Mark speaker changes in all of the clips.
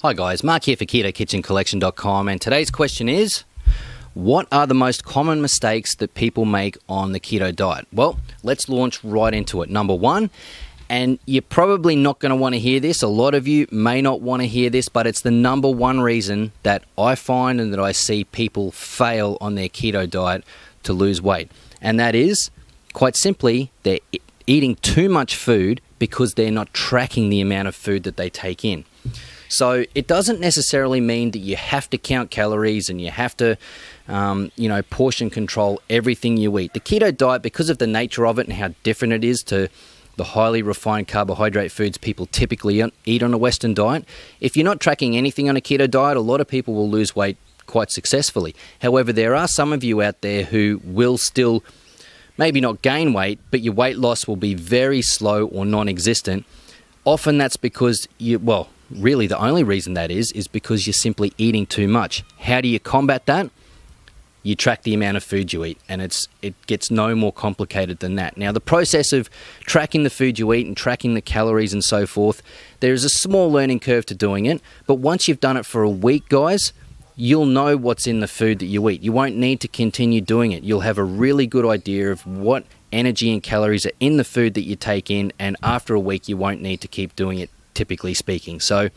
Speaker 1: Hi guys, Mark here for KetoKitchenCollection.com, and today's question is, what are the most common mistakes that people make on the keto diet? Well, let's launch right into it. Number one, and you're probably not going to want to hear this, a lot of you may not want to hear this, but it's the number one reason that I find and that I see people fail on their keto diet to lose weight. And that is, quite simply, they're eating too much food because they're not tracking the amount of food that they take in. So it doesn't necessarily mean that you have to count calories and you have to, portion control everything you eat. The keto diet, because of the nature of it and how different it is to the highly refined carbohydrate foods people typically eat on a Western diet, if you're not tracking anything on a keto diet, a lot of people will lose weight quite successfully. However, there are some of you out there who will still maybe not gain weight, but your weight loss will be very slow or non-existent. Often that's because really the only reason that is because you're simply eating too much. How do you combat that? You track the amount of food you eat, and it gets no more complicated than that. Now, the process of tracking the food you eat and tracking the calories and so forth, there is a small learning curve to doing it, but once you've done it for a week, guys, you'll know what's in the food that you eat. You won't need to continue doing it. You'll have a really good idea of what energy and calories are in the food that you take in, and after a week, you won't need to keep doing it, typically speaking. So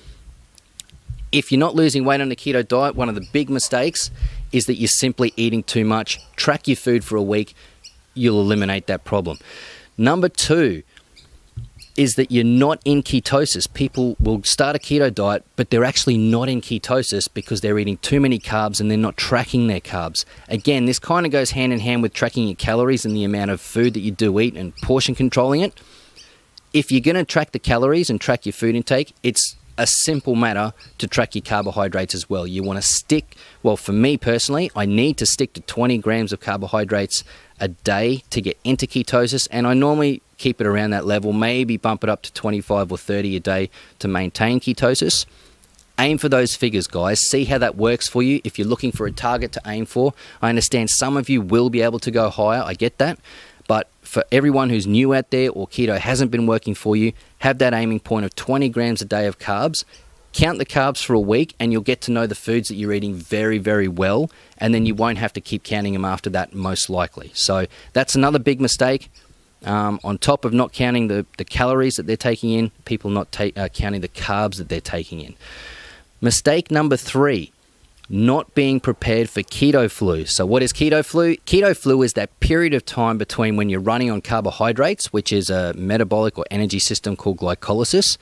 Speaker 1: if you're not losing weight on the keto diet, one of the big mistakes is that you're simply eating too much. Track your food for a week, you'll eliminate that problem. Number two is that you're not in ketosis. People will start a keto diet, but they're actually not in ketosis because they're eating too many carbs and they're not tracking their carbs. Again, this kind of goes hand in hand with tracking your calories and the amount of food that you do eat and portion controlling it. If you're going to track the calories and track your food intake, it's a simple matter to track your carbohydrates as well. You want to stick, for me personally, I need to stick to 20 grams of carbohydrates a day to get into ketosis, and I normally keep it around that level, maybe bump it up to 25 or 30 a day to maintain ketosis. Aim for those figures, guys. See how that works for you. If you're looking for a target to aim for, I understand some of you will be able to go higher, I get that. But for everyone who's new out there or keto hasn't been working for you, have that aiming point of 20 grams a day of carbs. Count the carbs for a week and you'll get to know the foods that you're eating very, very well. And then you won't have to keep counting them after that, most likely. So that's another big mistake. On top of not counting the calories that they're taking in, people not counting the carbs that they're taking in. Mistake number three, not being prepared for keto flu. So what is keto flu? Keto flu is that period of time between when you're running on carbohydrates, which is a metabolic or energy system called glycolysis.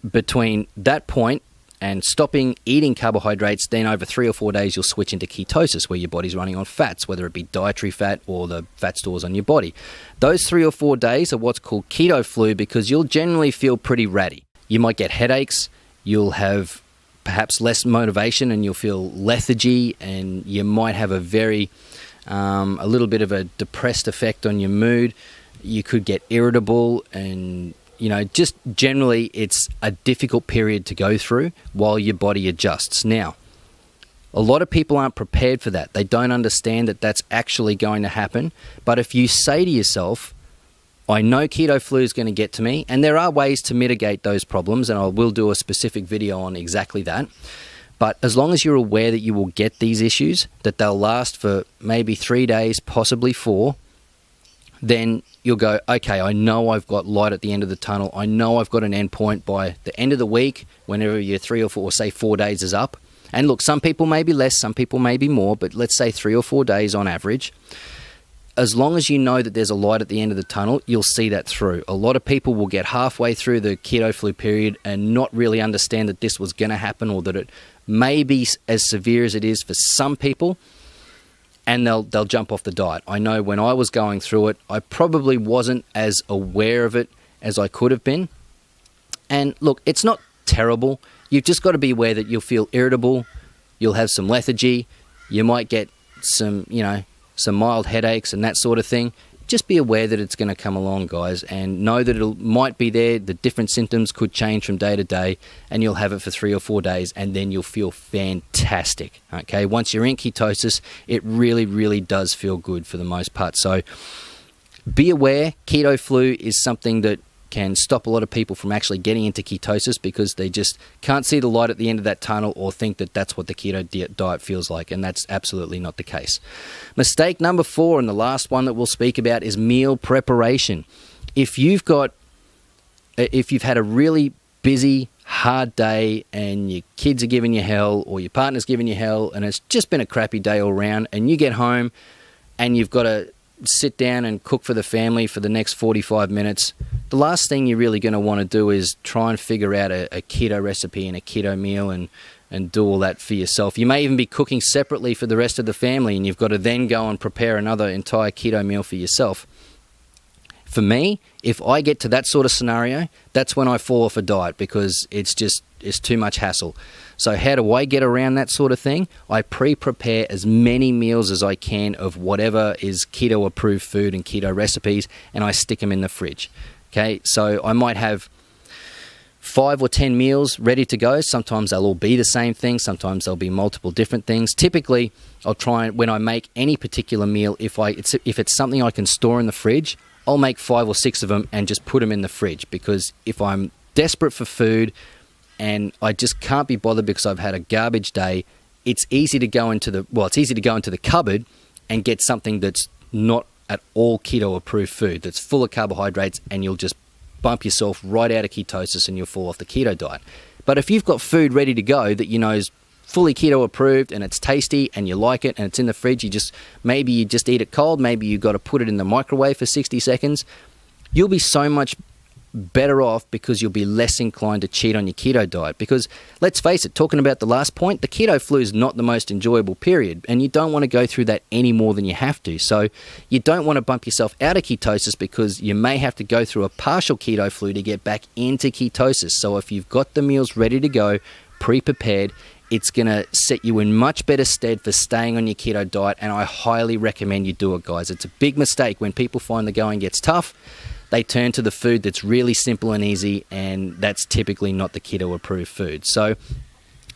Speaker 1: Between that point and stopping eating carbohydrates, then over 3 or 4 days you'll switch into ketosis, where your body's running on fats, whether it be dietary fat or the fat stores on your body. Those 3 or 4 days are what's called keto flu because you'll generally feel pretty ratty. You might get headaches, you'll have perhaps less motivation and you'll feel lethargy, and you might have a little bit of a depressed effect on your mood. You could get irritable and, just generally it's a difficult period to go through while your body adjusts. Now, a lot of people aren't prepared for that. They don't understand that that's actually going to happen. But if you say to yourself, I know keto flu is going to get to me, and there are ways to mitigate those problems, and I will do a specific video on exactly that. But as long as you're aware that you will get these issues, that they'll last for maybe 3 days, possibly 4, then you'll go, okay, I know I've got light at the end of the tunnel. I know I've got an end point by the end of the week, whenever your 3 or 4, or say 4 days is up. And look, some people may be less, some people may be more, but let's say 3 or 4 days on average. As long as you know that there's a light at the end of the tunnel, you'll see that through. A lot of people will get halfway through the keto flu period and not really understand that this was going to happen, or that it may be as severe as it is for some people, and they'll jump off the diet. I know when I was going through it, I probably wasn't as aware of it as I could have been. And look, it's not terrible. You've just got to be aware that you'll feel irritable, you'll have some lethargy, you might get some mild headaches and that sort of thing. Just be aware that it's going to come along, guys, and know that it might be there. The different symptoms could change from day to day, and you'll have it for 3 or 4 days, and then you'll feel fantastic. Okay, once you're in ketosis, it really, really does feel good for the most part. So be aware, keto flu is something that can stop a lot of people from actually getting into ketosis because they just can't see the light at the end of that tunnel or think that that's what the keto diet feels like, and that's absolutely not the case. Mistake number 4, and the last one that we'll speak about, is meal preparation. If you've had a really busy, hard day and your kids are giving you hell or your partner's giving you hell and it's just been a crappy day all around, and you get home and you've got to sit down and cook for the family for the next 45 minutes, the last thing you're really going to want to do is try and figure out a keto recipe and a keto meal and do all that for yourself. You may even be cooking separately for the rest of the family, and you've got to then go and prepare another entire keto meal for yourself. For me, if I get to that sort of scenario, that's when I fall off a diet, because it's too much hassle. So how do I get around that sort of thing? I pre-prepare as many meals as I can of whatever is keto approved food and keto recipes, and I stick them in the fridge. Okay, so I might have 5 or 10 meals ready to go. Sometimes they'll all be the same thing. Sometimes there'll be multiple different things. Typically, I'll try and, when I make any particular meal, if it's something I can store in the fridge, I'll make 5 or 6 of them and just put them in the fridge, because if I'm desperate for food and I just can't be bothered because I've had a garbage day, it's easy to go into the cupboard and get something that's not at all keto approved food, that's full of carbohydrates, and you'll just bump yourself right out of ketosis and you'll fall off the keto diet. But if you've got food ready to go that you know is fully keto approved and it's tasty and you like it and it's in the fridge, maybe you just eat it cold, maybe you've got to put it in the microwave for 60 seconds, you'll be so much better off, because you'll be less inclined to cheat on your keto diet. Because let's face it, talking about the last point, the keto flu is not the most enjoyable period, and you don't want to go through that any more than you have to. So you don't want to bump yourself out of ketosis, because you may have to go through a partial keto flu to get back into ketosis. So if you've got the meals ready to go, pre-prepared, it's going to set you in much better stead for staying on your keto diet, and I highly recommend you do it, guys. It's a big mistake when people find the going gets tough. They turn to the food that's really simple and easy, and that's typically not the keto approved food. So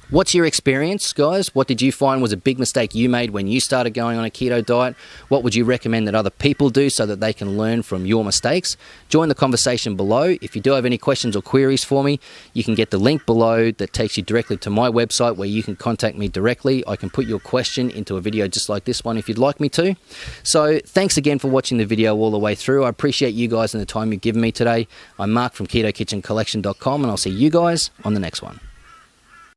Speaker 1: what's your experience, guys? What did you find was a big mistake you made when you started going on a keto diet? What would you recommend that other people do so that they can learn from your mistakes? Join the conversation below. If you do have any questions or queries for me, you can get the link below that takes you directly to my website, where you can contact me directly. I can put your question into a video just like this one if you'd like me to. So thanks again for watching the video all the way through. I appreciate you guys and the time you've given me today. I'm Mark from KetoKitchenCollection.com, and I'll see you guys on the next one.